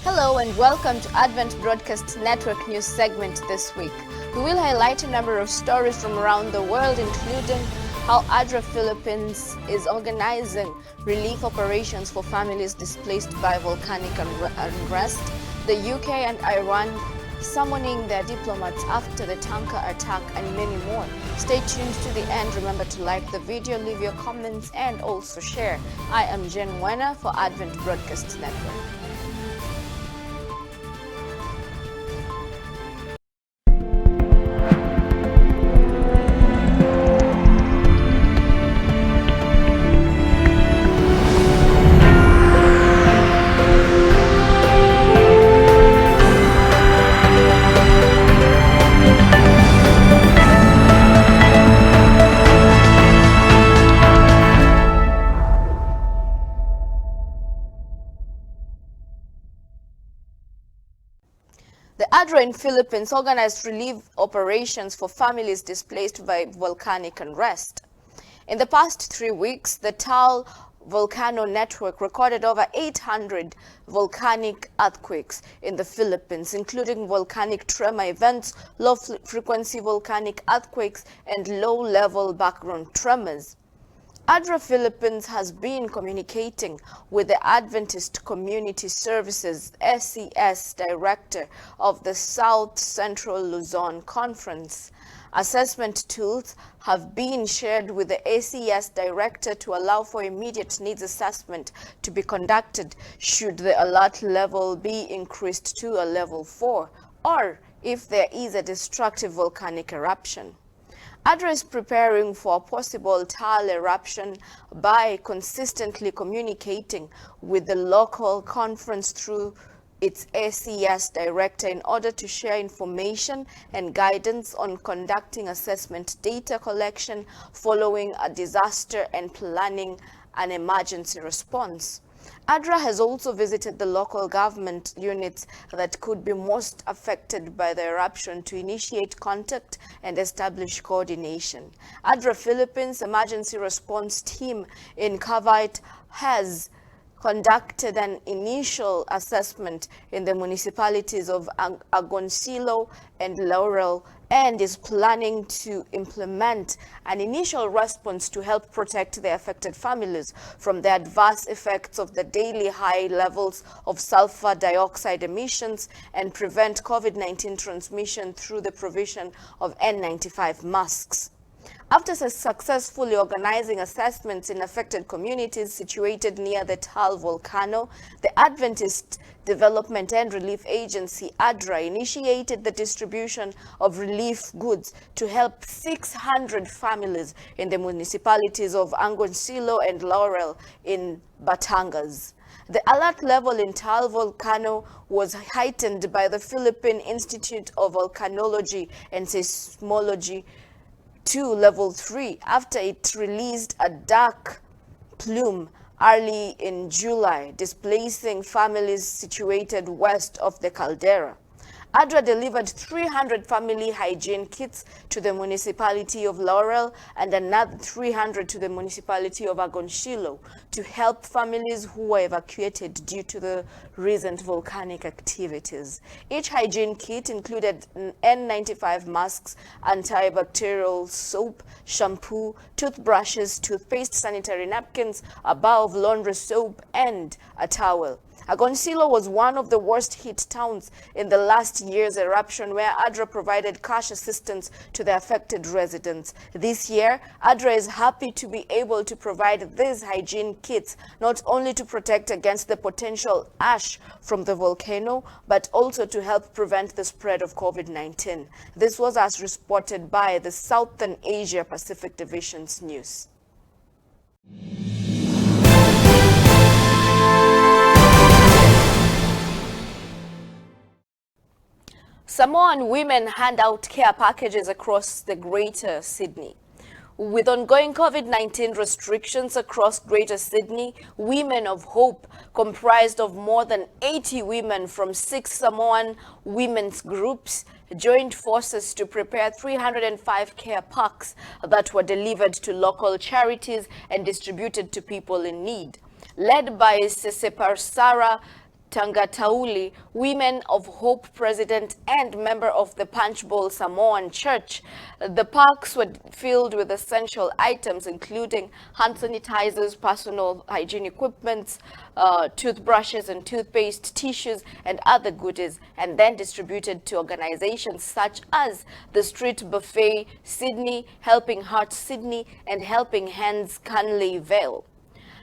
Hello and welcome to Advent Broadcast Network News segment this week. We will highlight a number of stories from around the world, including how ADRA Philippines is organizing relief operations for families displaced by volcanic unrest, the UK and Iran summoning their diplomats after the tanker attack, and many more. Stay tuned to the end. Remember to like the video, leave your comments, and also share. I am Jen Wena for Advent Broadcast Network. The ADRA in Philippines organized relief operations for families displaced by volcanic unrest. In the past 3 weeks, the Taal volcano network recorded over 800 volcanic earthquakes in the Philippines, including volcanic tremor events, low-frequency volcanic earthquakes, and low-level background tremors. ADRA Philippines has been communicating with the Adventist Community Services SCS Director of the South Central Luzon Conference. Assessment tools have been shared with the ACS Director to allow for immediate needs assessment to be conducted should the alert level be increased to a level 4 or if there is a destructive volcanic eruption. ADRA is preparing for a possible Taal eruption by consistently communicating with the local conference through its ACS director in order to share information and guidance on conducting assessment data collection following a disaster and planning an emergency response. ADRA has also visited the local government units that could be most affected by the eruption to initiate contact and establish coordination. ADRA Philippines Emergency Response Team in Cavite has conducted an initial assessment in the municipalities of Agoncillo and Laurel and is planning to implement an initial response to help protect the affected families from the adverse effects of the daily high levels of sulfur dioxide emissions and prevent COVID-19 transmission through the provision of N95 masks. After successfully organizing assessments in affected communities situated near the Taal volcano, the Adventist Development and Relief Agency, ADRA, initiated the distribution of relief goods to help 600 families in the municipalities of Agoncillo and Laurel in Batangas. The alert level in Taal volcano was heightened by the Philippine Institute of Volcanology and Seismology to level 3 after it released a dark plume early in July, displacing families situated west of the caldera. ADRA delivered 300 family hygiene kits to the municipality of Laurel and another 300 to the municipality of Agoncillo to help families who were evacuated due to the recent volcanic activities. Each hygiene kit included N95 masks, antibacterial soap, shampoo, toothbrushes, toothpaste, sanitary napkins, a bar of laundry soap, and a towel. Agoncillo was one of the worst hit towns in the last year's eruption, where ADRA provided cash assistance to the affected residents. This year, ADRA is happy to be able to provide these hygiene kits not only to protect against the potential ash from the volcano, but also to help prevent the spread of COVID-19. This was as reported by the Southern Asia Pacific Division's news. Samoan women hand out care packages across the Greater Sydney. With ongoing COVID-19 restrictions across Greater Sydney, Women of Hope, comprised of more than 80 women from 6 Samoan women's groups, joined forces to prepare 305 care packs that were delivered to local charities and distributed to people in need. Led by Seseparsara Tangatauli, Women of Hope president and member of the Punch Bowl Samoan Church. The parks were filled with essential items including hand sanitizers, personal hygiene equipment, toothbrushes and toothpaste, tissues and other goodies, and then distributed to organizations such as the Street Buffet Sydney, Helping Hearts Sydney and Helping Hands Canley Vale.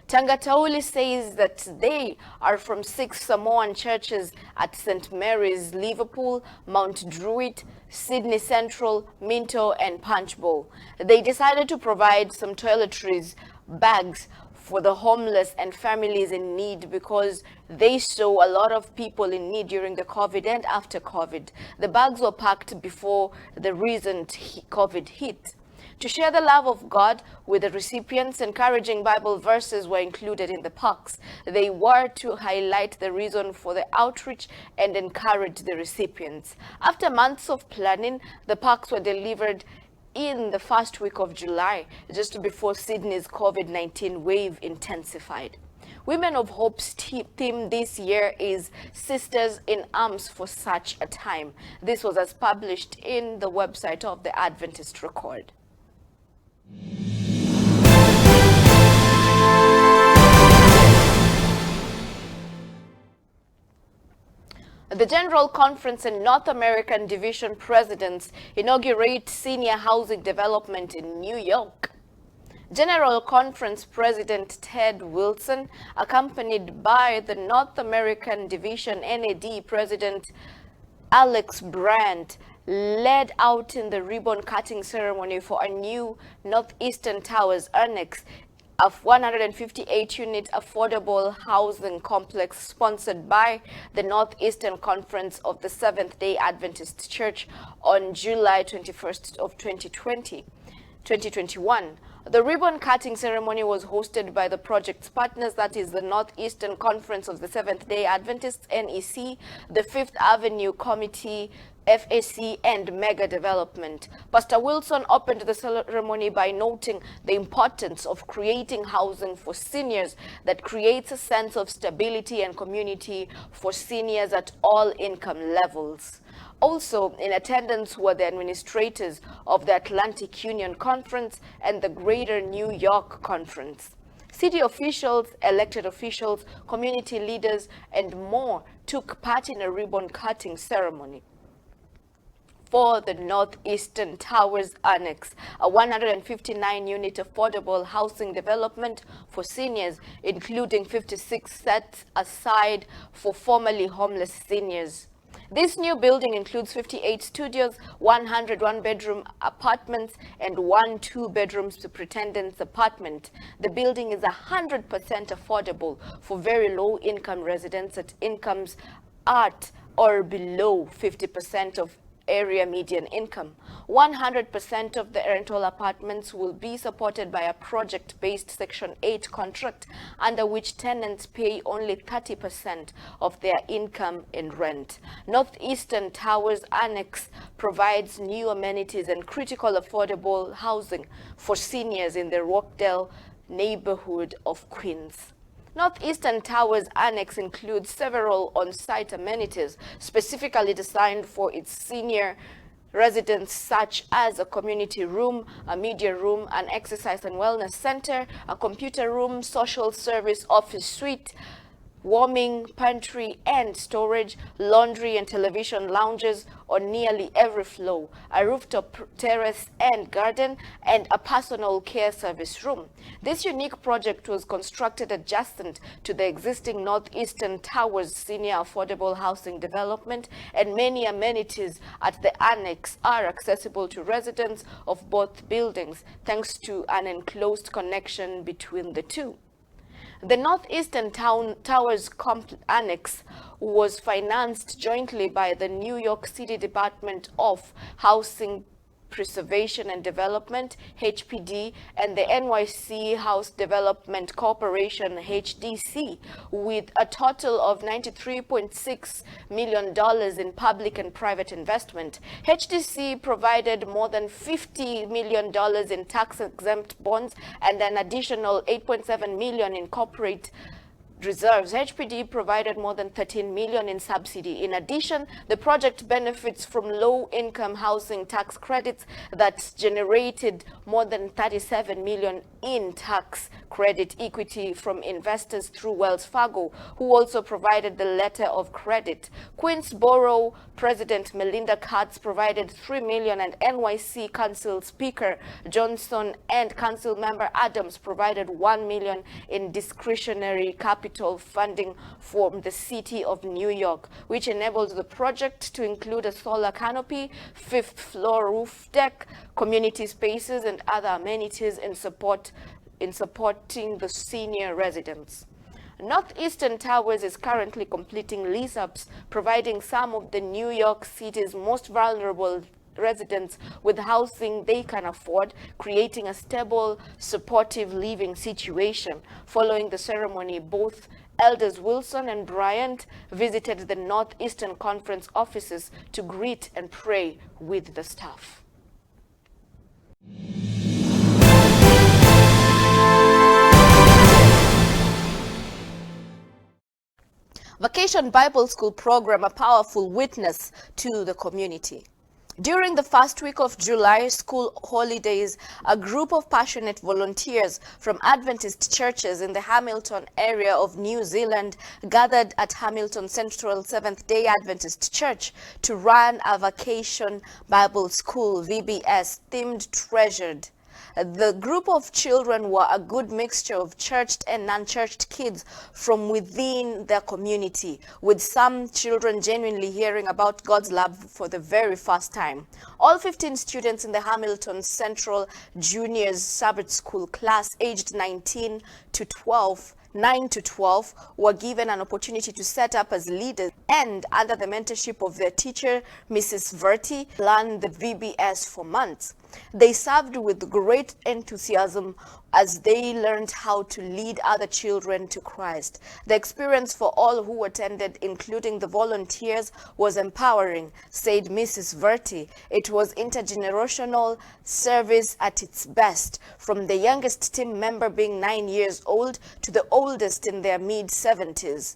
Tangatauli says that they are from 6 Samoan churches at St. Mary's, Liverpool, Mount Druitt, Sydney Central, Minto and Punch Bowl. They decided to provide some toiletries, bags for the homeless and families in need because they saw a lot of people in need during the COVID and after COVID. The bags were packed before the recent COVID hit. To share the love of God with the recipients, encouraging Bible verses were included in the packs. They were to highlight the reason for the outreach and encourage the recipients. After months of planning, the packs were delivered in the first week of July, just before Sydney's COVID-19 wave intensified. Women of Hope's theme this year is Sisters in Arms for Such a Time. This was as published in the website of the Adventist Record. The General Conference and North American Division Presidents inaugurate senior housing development in New York. General Conference President Ted Wilson, accompanied by the North American Division NAD President Alex Brandt, led out in the ribbon-cutting ceremony for a new Northeastern Towers Annex, a 158-unit affordable housing complex sponsored by the Northeastern Conference of the Seventh-day Adventist Church on July 21st of 2021. The ribbon-cutting ceremony was hosted by the project's partners, that is the Northeastern Conference of the Seventh-day Adventists, NEC, the Fifth Avenue Committee, FAC, and Mega Development. Pastor Wilson opened the ceremony by noting the importance of creating housing for seniors that creates a sense of stability and community for seniors at all income levels. Also in attendance were the administrators of the Atlantic Union Conference and the Greater New York Conference. City officials, elected officials, community leaders, and more took part in a ribbon-cutting ceremony for the Northeastern Towers Annex, a 159-unit affordable housing development for seniors, including 56 sets aside for formerly homeless seniors. This new building includes 58 studios, 100 one-bedroom apartments, and 1 two-bedroom superintendent's apartment. The building is 100% affordable for very low-income residents at incomes at or below 50% of area median income. 100% of the rental apartments will be supported by a project-based Section 8 contract, under which tenants pay only 30% of their income in rent. Northeastern Towers Annex provides new amenities and critical affordable housing for seniors in the Rockdale neighborhood of Queens. Northeastern Towers Annex includes several on-site amenities specifically designed for its senior residents, such as a community room, a media room, an exercise and wellness center, a computer room, social service office suite, warming, pantry and storage, laundry and television lounges on nearly every floor, a rooftop terrace and garden, and a personal care service room. This unique project was constructed adjacent to the existing Northeastern Towers Senior Affordable Housing Development, and many amenities at the annex are accessible to residents of both buildings thanks to an enclosed connection between the two. The Northeastern Towers Annex was financed jointly by the New York City Department of Housing Preservation and Development, HPD, and the NYC House Development Corporation, HDC, with a total of $93.6 million in public and private investment. HDC provided more than $50 million in tax-exempt bonds and an additional $8.7 million in corporate reserves. HPD provided more than 13 million in subsidy. In addition, the project benefits from low-income housing tax credits that generated more than 37 million in tax credit equity from investors through Wells Fargo, who also provided the letter of credit. Queensborough President Melinda Katz provided 3 million, and NYC Council Speaker Johnson and Council Member Adams provided 1 million in discretionary capital funding from the City of New York, which enabled the project to include a solar canopy, fifth floor roof deck, community spaces, and other amenities in supporting the senior residents. Northeastern Towers is currently completing lease-ups, providing some of the New York City's most vulnerable residents with housing they can afford, creating a stable, supportive living situation. Following the ceremony, both Elders Wilson and Bryant visited the Northeastern Conference offices to greet and pray with the staff. Vacation Bible School program, a powerful witness to the community. During the first week of July school holidays, a group of passionate volunteers from Adventist churches in the Hamilton area of New Zealand gathered at Hamilton Central Seventh-day Adventist Church to run a Vacation Bible School VBS themed Treasured. The group of children were a good mixture of churched and non-churched kids from within their community, with some children genuinely hearing about God's love for the very first time. All 15 students in the Hamilton Central Juniors Sabbath School class aged 9 to 12 were given an opportunity to set up as leaders and, under the mentorship of their teacher, Mrs. Verti, learn the VBS for months. They served with great enthusiasm as they learned how to lead other children to Christ. The experience for all who attended, including the volunteers, was empowering, said Mrs. Verti. It was intergenerational service at its best, from the youngest team member being 9 years old to the oldest in their mid-70s.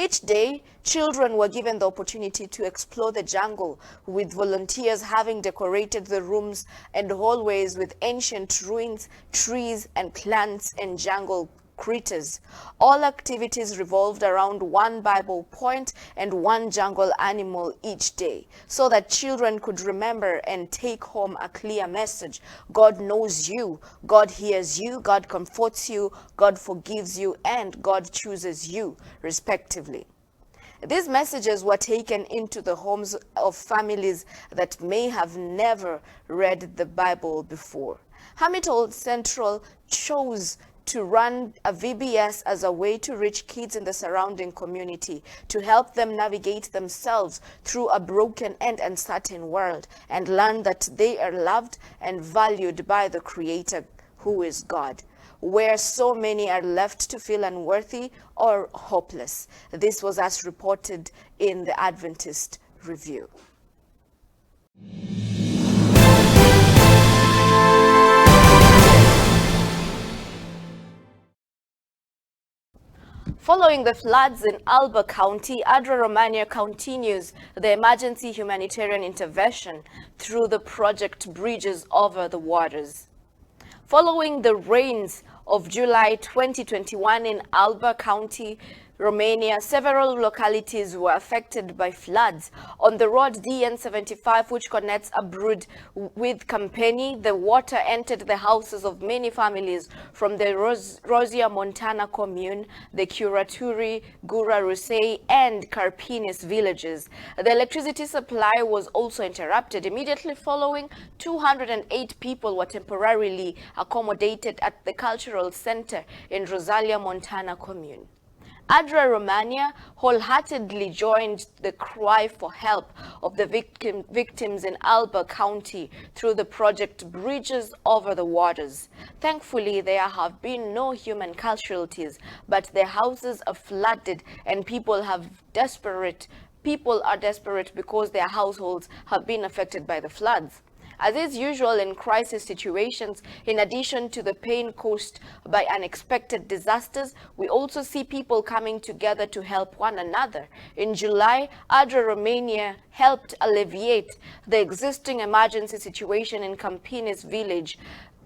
Each day, children were given the opportunity to explore the jungle, with volunteers having decorated the rooms and hallways with ancient ruins, trees, and plants and jungle critters. All activities revolved around one Bible point and one jungle animal each day, so that children could remember and take home a clear message. God knows you, God hears you, God comforts you, God forgives you, and God chooses you, respectively. These messages were taken into the homes of families that may have never read the Bible before. Hamilton Central chose to run a VBS as a way to reach kids in the surrounding community, to help them navigate themselves through a broken and uncertain world, and learn that they are loved and valued by the Creator, who is God, where so many are left to feel unworthy or hopeless. This was as reported in the Adventist Review. Following the floods in Alba County, ADRA Romania continues the emergency humanitarian intervention through the project Bridges Over the Waters. Following the rains of July 2021 in Alba County, Romania, several localities were affected by floods. On the road DN75, which connects Abrud with Campeni, the water entered the houses of many families from the Rosia Montana commune, the Curaturi, Gura Rusei, and Carpinis villages. The electricity supply was also interrupted. Immediately following, 208 people were temporarily accommodated at the cultural center in Rosalia Montana commune. ADRA Romania wholeheartedly joined the cry for help of the victims in Alba County through the project Bridges Over the Waters. Thankfully, there have been no human casualties, but their houses are flooded and people are desperate because their households have been affected by the floods. As is usual in crisis situations, in addition to the pain caused by unexpected disasters, we also see people coming together to help one another. In July, ADRA Romania helped alleviate the existing emergency situation in Campinas village,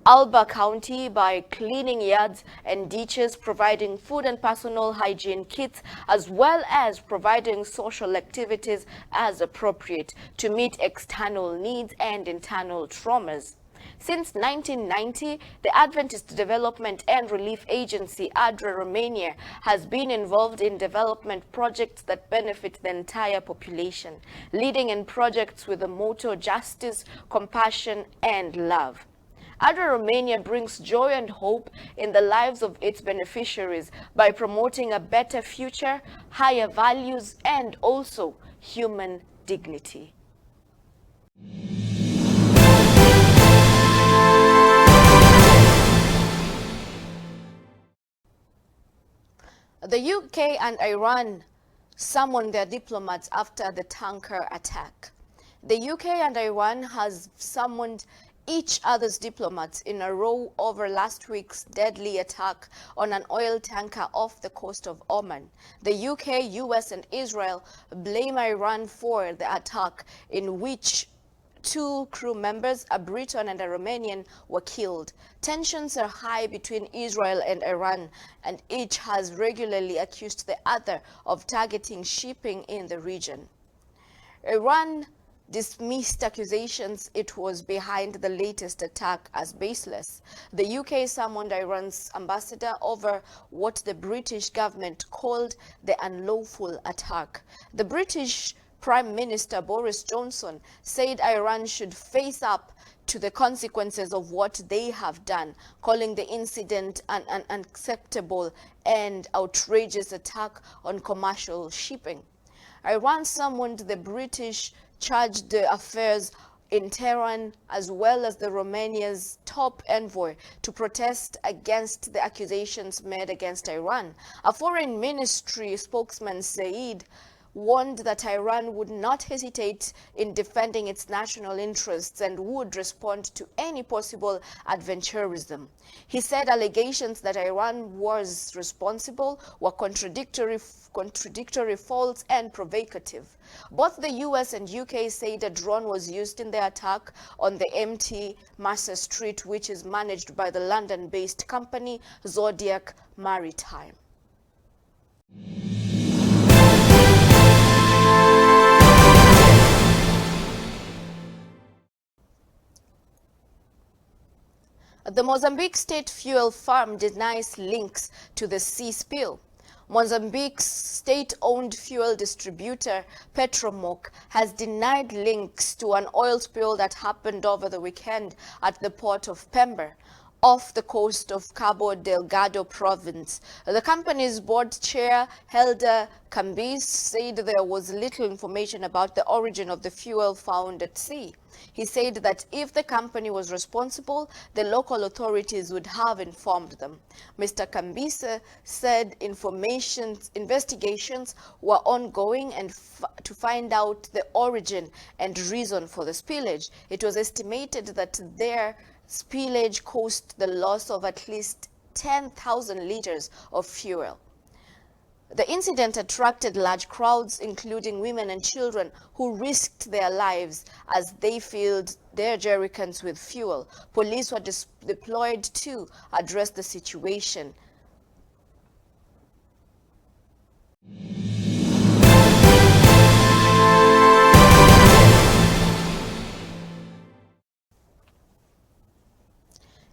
Alba County, by cleaning yards and ditches, providing food and personal hygiene kits, as well as providing social activities as appropriate to meet external needs and internal traumas. Since 1990, the Adventist Development and Relief Agency, ADRA Romania, has been involved in development projects that benefit the entire population, leading in projects with the motto justice, compassion, and love. ADRA Romania brings joy and hope in the lives of its beneficiaries by promoting a better future, higher values, and also human dignity. The UK and Iran summoned their diplomats after the tanker attack. The UK and Iran has summoned each other's diplomats in a row over last week's deadly attack on an oil tanker off the coast of Oman. The UK, US, and Israel blame Iran for the attack, in which 2 crew members, a Briton and a Romanian, were killed. Tensions are high between Israel and Iran, and each has regularly accused the other of targeting shipping in the region. Iran dismissed accusations it was behind the latest attack as baseless. The UK summoned Iran's ambassador over what the British government called the unlawful attack. The British Prime Minister Boris Johnson said Iran should face up to the consequences of what they have done, calling the incident an unacceptable and outrageous attack on commercial shipping. Iran summoned the British charged affairs in Tehran, as well as the Romania's top envoy, to protest against the accusations made against Iran. A foreign ministry spokesman said warned that Iran would not hesitate in defending its national interests and would respond to any possible adventurism. He said allegations that Iran was responsible were contradictory, false, and provocative. Both the US and UK said a drone was used in the attack on the MT Mercer Street, which is managed by the London-based company Zodiac Maritime. The Mozambique State Fuel Farm denies links to the sea spill. Mozambique's state-owned fuel distributor, Petromoc, has denied links to an oil spill that happened over the weekend at the port of Pemba, off the coast of Cabo Delgado province. The company's board chair, Helder Cambis, said there was little information about the origin of the fuel found at sea. He said that if the company was responsible, the local authorities would have informed them. Mr. Cambisa said investigations were ongoing and to find out the origin and reason for the spillage. It was estimated that their spillage caused the loss of at least 10,000 liters of fuel. The incident attracted large crowds, including women and children, who risked their lives as they filled their jerrycans with fuel. Police were deployed to address the situation.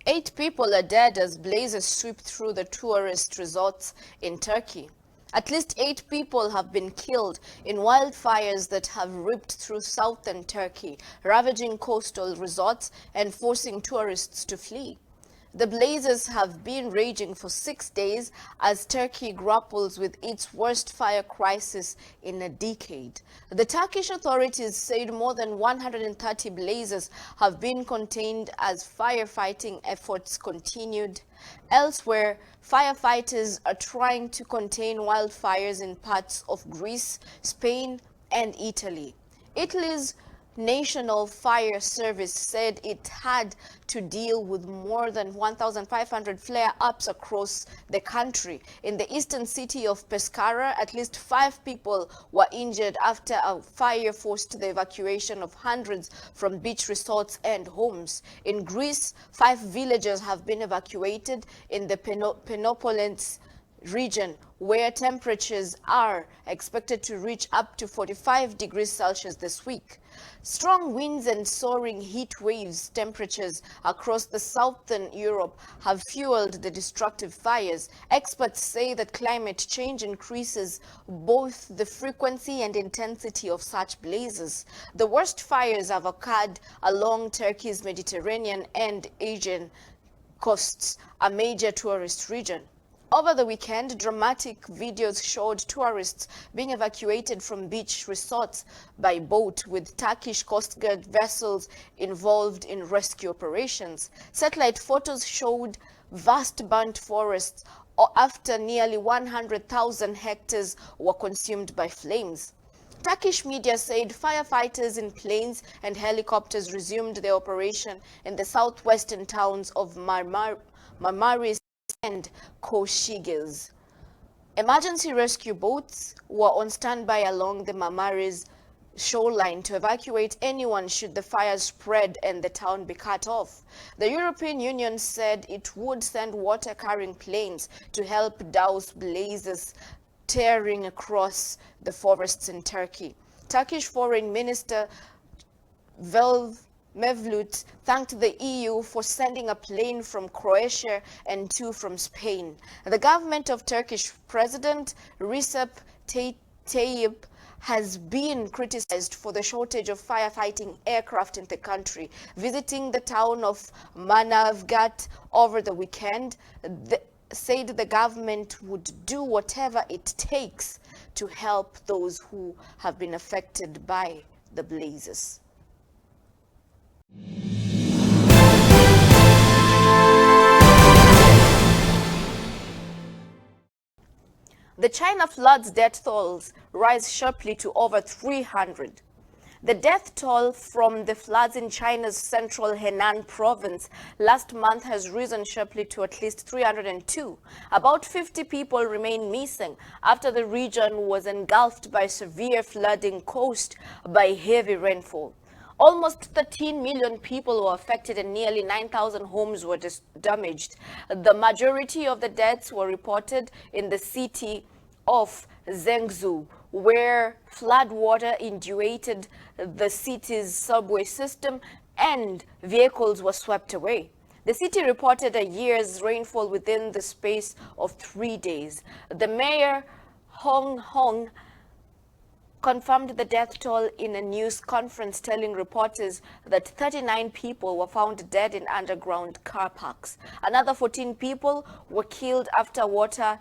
Eight people are dead as blazes sweep through the tourist resorts in Turkey. At least 8 people have been killed in wildfires that have ripped through southern Turkey, ravaging coastal resorts and forcing tourists to flee. The blazes have been raging for 6 days as Turkey grapples with its worst fire crisis in a decade. The Turkish authorities said more than 130 blazes have been contained as firefighting efforts continued. Elsewhere, firefighters are trying to contain wildfires in parts of Greece, Spain, and Italy. Italy's National Fire Service said it had to deal with more than 1,500 flare-ups across the country. In the eastern city of Pescara, at least 5 people were injured after a fire forced the evacuation of hundreds from beach resorts and homes. In Greece, 5 villages have been evacuated in the Peloponnese region, where temperatures are expected to reach up to 45 degrees Celsius this week. Strong winds and soaring heat waves temperatures across the southern Europe have fueled the destructive fires. Experts say that climate change increases both the frequency and intensity of such blazes. The worst fires have occurred along Turkey's Mediterranean and Aegean coasts, a major tourist region. Over the weekend, dramatic videos showed tourists being evacuated from beach resorts by boat, with Turkish Coast Guard vessels involved in rescue operations. Satellite photos showed vast burnt forests after nearly 100,000 hectares were consumed by flames. Turkish media said firefighters in planes and helicopters resumed their operation in the southwestern towns of Marmaris and Koshiges. Emergency rescue boats were on standby along the Marmaris shoreline to evacuate anyone should the fires spread and the town be cut off. The European Union said it would send water-carrying planes to help douse blazes tearing across the forests in Turkey. Turkish Foreign Minister Mevlut thanked the EU for sending a plane from Croatia and 2 from Spain. The government of Turkish President Recep Tayyip has been criticized for the shortage of firefighting aircraft in the country. Visiting the town of Manavgat over the weekend, said the government would do whatever it takes to help those who have been affected by the blazes. The China floods death tolls rise sharply to over 300. The death toll from the floods in China's central Henan province last month has risen sharply to at least 302. About 50 people remain missing after the region was engulfed by severe flooding caused by heavy rainfall. Almost 13 million people were affected and nearly 9,000 homes were damaged. The majority of the deaths were reported in the city of Zhengzhou, where floodwater inundated the city's subway system and vehicles were swept away. The city reported a year's rainfall within the space of 3 days. The mayor, Hong confirmed the death toll in a news conference, telling reporters that 39 people were found dead in underground car parks. Another 14 people were killed after water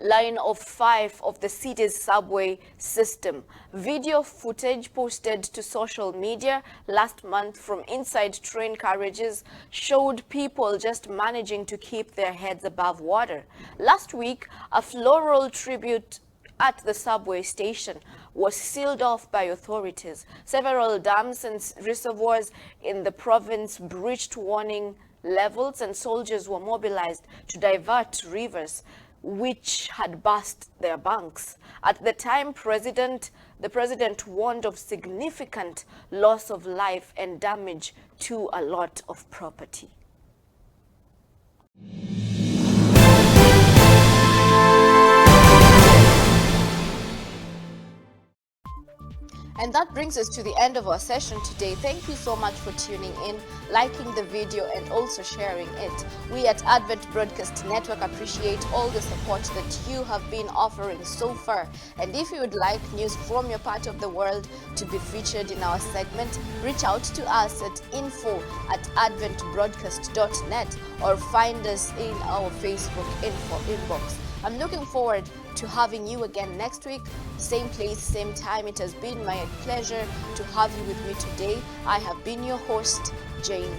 line of 5 of the city's subway system. Video footage posted to social media last month from inside train carriages showed people just managing to keep their heads above water. Last week, a floral tribute at the subway station was sealed off by authorities. Several dams and reservoirs in the province breached warning levels, and soldiers were mobilized to divert rivers which had burst their banks. At the time, the president warned of significant loss of life and damage to a lot of property. And that brings us to the end of our session today. Thank you so much for tuning in, liking the video, and also sharing it. We at Advent Broadcast Network appreciate all the support that you have been offering so far. And if you would like news from your part of the world to be featured in our segment, reach out to us at info@adventbroadcast.net or find us in our Facebook inbox. I'm looking forward to having you again next week, same place, same time. It has been my pleasure to have you with me today. I have been your host, Jane